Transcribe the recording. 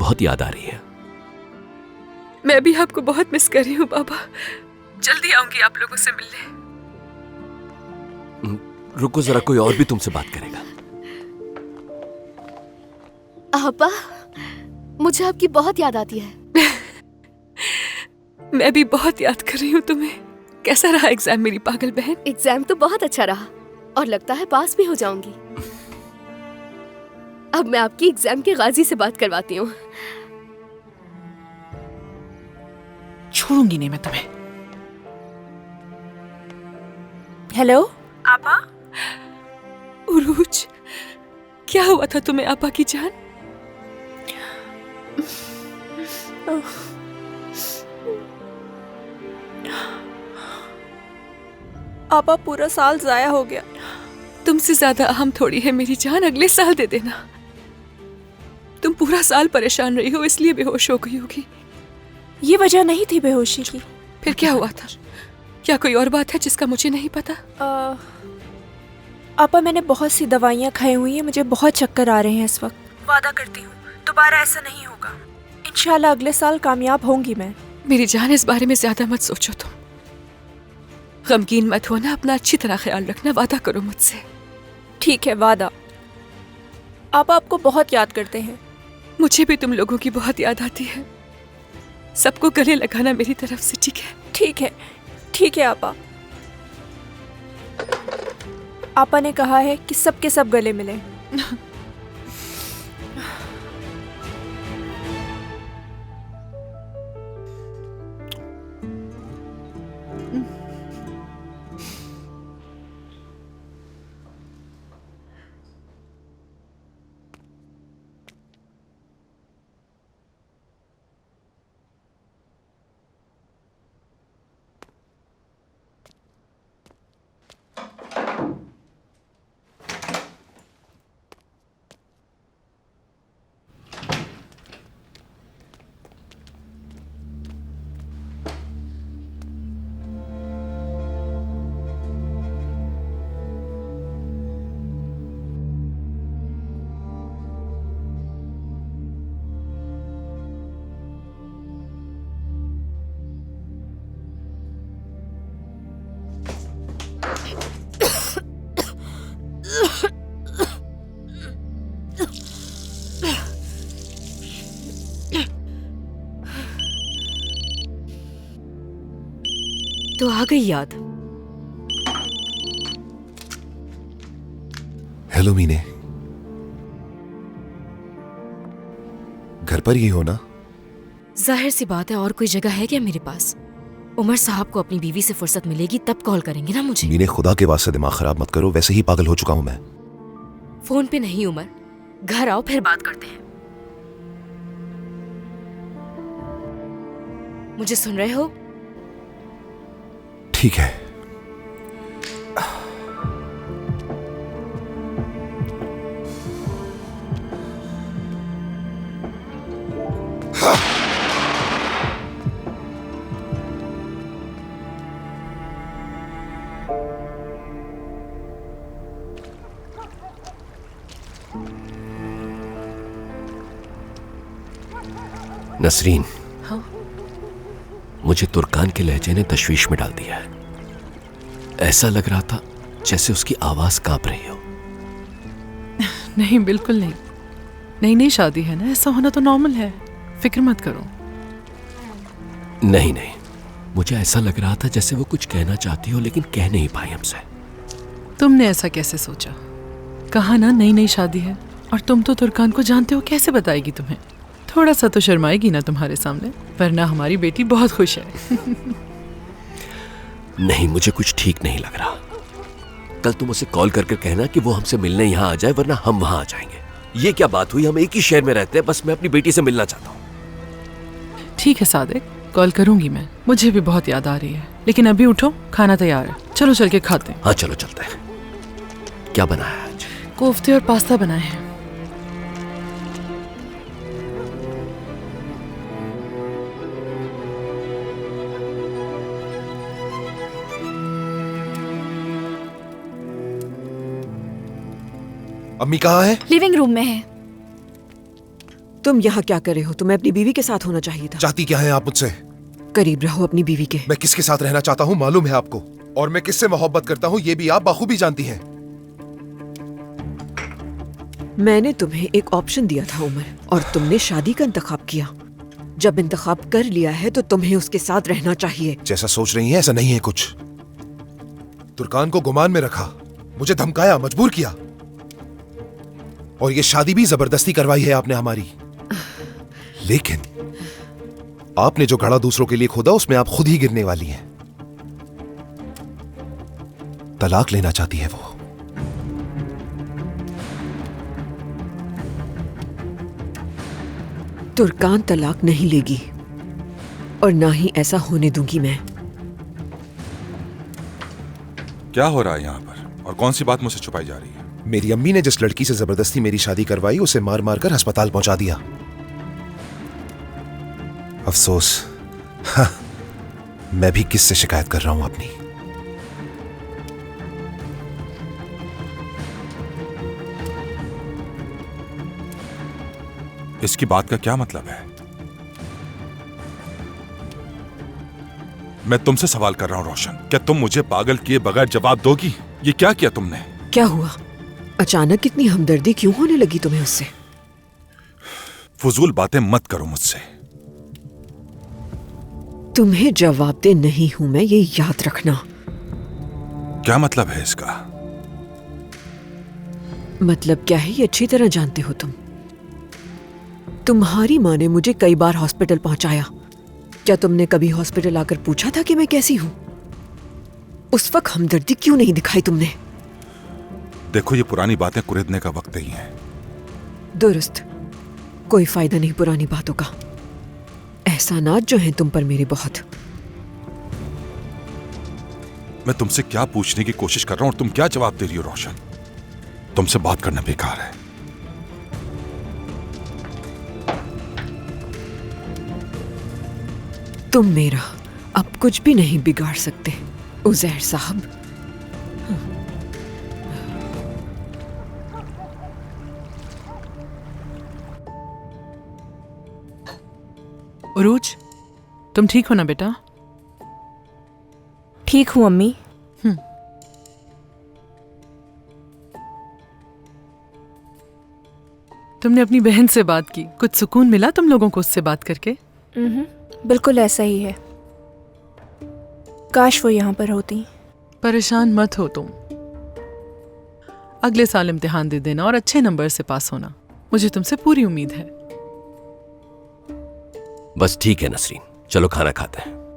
बहुत याद आ रही है। मैं भी आपको बहुत मिस कर रही हूँ पापा। जल्दी आऊंगी आप लोगों से मिलने। रुको जरा, कोई और भी तुमसे बात करेगा। आपा, मुझे आपकी बहुत याद आती है। मैं भी बहुत याद कर रही हूँ तुम्हें। कैसा रहा एग्जाम मेरी पागल बहन? एग्जाम तो बहुत अच्छा रहा और लगता है पास भी हो जाऊंगी। अब मैं आपकी एग्जाम के गाजी से बात करवाती हूँ। छोड़ूंगी नहीं मैं तुम्हें। हेलो आपा। उरूज, क्या हुआ था तुम्हें आपा की जान? आपा, पूरा साल जाया हो गया। तुमसे ज्यादा अहम थोड़ी है मेरी जान, अगले साल दे देना। तुम पूरा साल परेशान रही हो इसलिए बेहोश हो गई होगी। ये वजह नहीं थी बेहोशी की। फिर क्या हुआ था? क्या कोई और बात है जिसका मुझे नहीं पता? आपा, मैंने बहुत सी दवाइयाँ खाई हुई हैं, मुझे बहुत चक्कर आ रहे हैं इस वक्त। वादा करती हूँ दोबारा ऐसा नहीं होगा। इंशाल्लाह अगले साल कामयाब होंगी मैं। मेरी जान, इस बारे में ज्यादा मत सोचो तुम। गमगीन मत होना, अपना अच्छी तरह ख्याल रखना, वादा करो मुझसे। ठीक है, वादा। आपा आपको बहुत याद करते हैं। मुझे भी तुम लोगों की बहुत याद आती है। सबको गले लगाना मेरी तरफ से, ठीक है? ठीक है, ठीक है आपा। आपा ने कहा है कि सबके सब गले मिले। तो आ गई याद। हेलो मीने, घर पर ही हो ना? जाहिर सी बात है, और कोई जगह है क्या मेरे पास? उमर साहब को अपनी बीवी से फुर्सत मिलेगी तब कॉल करेंगे ना मुझे। मीने, खुदा के वास्ते दिमाग खराब मत करो, वैसे ही पागल हो चुका हूं मैं। फोन पे नहीं उमर, घर आओ फिर बात करते हैं। मुझे सुन रहे हो? ठीक है। नसरीन, हाँ? मुझे तुर्कान के लहजे ने तशवीश में डाल दिया है। ऐसा लग रहा था जैसे उसकी आवाज कांप रही हो। नहीं, बिल्कुल नहीं। नई नई शादी है ना, ऐसा होना तो नॉर्मल है, फिक्र मत करो। नहीं नहीं, मुझे ऐसा लग रहा था जैसे वो कुछ कहना चाहती हो लेकिन कह नहीं पाई हमसे। तुमने ऐसा कैसे सोचा? कहा ना नई नई शादी है, और तुम तो तुर्कान को जानते हो, कैसे बताएगी तुम्हें? थोड़ा सा तो शर्माएगी ना तुम्हारे सामने, वरना हमारी बेटी बहुत खुश है। नहीं, मुझे कुछ ठीक नहीं लग रहा। कल तुम उसे कॉल करके कहना कि वो हमसे मिलने यहाँ आ जाए, वरना हम वहां आ जाएंगे। ये क्या बात हुई? हम एक ही शहर में रहते हैं, बस मैं अपनी बेटी से मिलना चाहता हूँ। ठीक है सादिक, कॉल करूंगी मैं। मुझे भी बहुत याद आ रही है, लेकिन अभी उठो, खाना तैयार है, चलो चल के खाते हैं। हाँ चलो चलते हैं। क्या बनाया है आज? कोफ्ते और पास्ता बनाए हैं। अम्मी कहाँ है? लिविंग रूम में है। तुम यहाँ क्या कर रहे हो? तुम्हें अपनी बीवी के साथ होना चाहिए था। चाहती क्या है आप मुझसे? करीब रहो अपनी बीवी के। मैं किसके साथ रहना चाहता हूँ मालूम है आपको, और मैं किससे मोहब्बत करता हूँ ये भी आप बाखूबी जानती हैं। मैंने तुम्हें एक ऑप्शन दिया था उमर, और तुमने शादी का इंतखाब किया। जब इंतखाब कर लिया है तो तुम्हें उसके साथ रहना चाहिए। जैसा सोच रही हैं ऐसा नहीं है कुछ। तुर्कान को गुमान में रखा, मुझे धमकाया, मजबूर किया, और ये शादी भी जबरदस्ती करवाई है आपने हमारी। लेकिन आपने जो घड़ा दूसरों के लिए खोदा उसमें आप खुद ही गिरने वाली हैं। तलाक लेना चाहती है वो। तुर्कान तलाक नहीं लेगी, और ना ही ऐसा होने दूंगी मैं। क्या हो रहा है यहाँ पर, और कौन सी बात मुझसे छुपाई जा रही है? मेरी अम्मी ने जिस लड़की से जबरदस्ती मेरी शादी करवाई उसे मार मार कर अस्पताल पहुंचा दिया। अफसोस, हाँ, मैं भी किससे शिकायत कर रहा हूं अपनी। इसकी बात का क्या मतलब है? मैं तुमसे सवाल कर रहा हूं रोशन, क्या तुम मुझे पागल किए बगैर जवाब दोगी? ये क्या किया तुमने? क्या हुआ? अचानक इतनी हमदर्दी क्यों होने लगी तुम्हें उससे? फजूल बातें मत करो मुझसे। तुम्हें जवाबदेह नहीं हूं मैं, ये याद रखना। क्या मतलब है इसका? मतलब क्या है ये अच्छी तरह जानते हो तुम। तुम्हारी माँ ने मुझे कई बार हॉस्पिटल पहुंचाया। क्या तुमने कभी हॉस्पिटल आकर पूछा था कि मैं कैसी हूं? उस वक्त हमदर्दी क्यों नहीं दिखाई तुमने? देखो, ये पुरानी बातें कुरेदने का वक्त नहीं है। दुरुस्त, कोई फायदा नहीं पुरानी बातों का। एहसानात जो हैं तुम पर मेरे बहुत। मैं तुमसे क्या पूछने की कोशिश कर रहा हूं और तुम क्या जवाब दे रही हो रोशन? तुमसे बात करना बेकार है। तुम मेरा अब कुछ भी नहीं बिगाड़ सकते उजैर साहब। उरूज, तुम ठीक हो ना बेटा? ठीक हूँ अम्मी। तुमने अपनी बहन से बात की, कुछ सुकून मिला तुम लोगों को उससे बात करके? बिल्कुल ऐसा ही है। काश वो यहाँ पर होती। परेशान मत हो तुम। अगले साल इम्तिहान दे देना और अच्छे नंबर से पास होना, मुझे तुमसे पूरी उम्मीद है। बस ठीक है नसरीन, चलो खाना खाते हैं।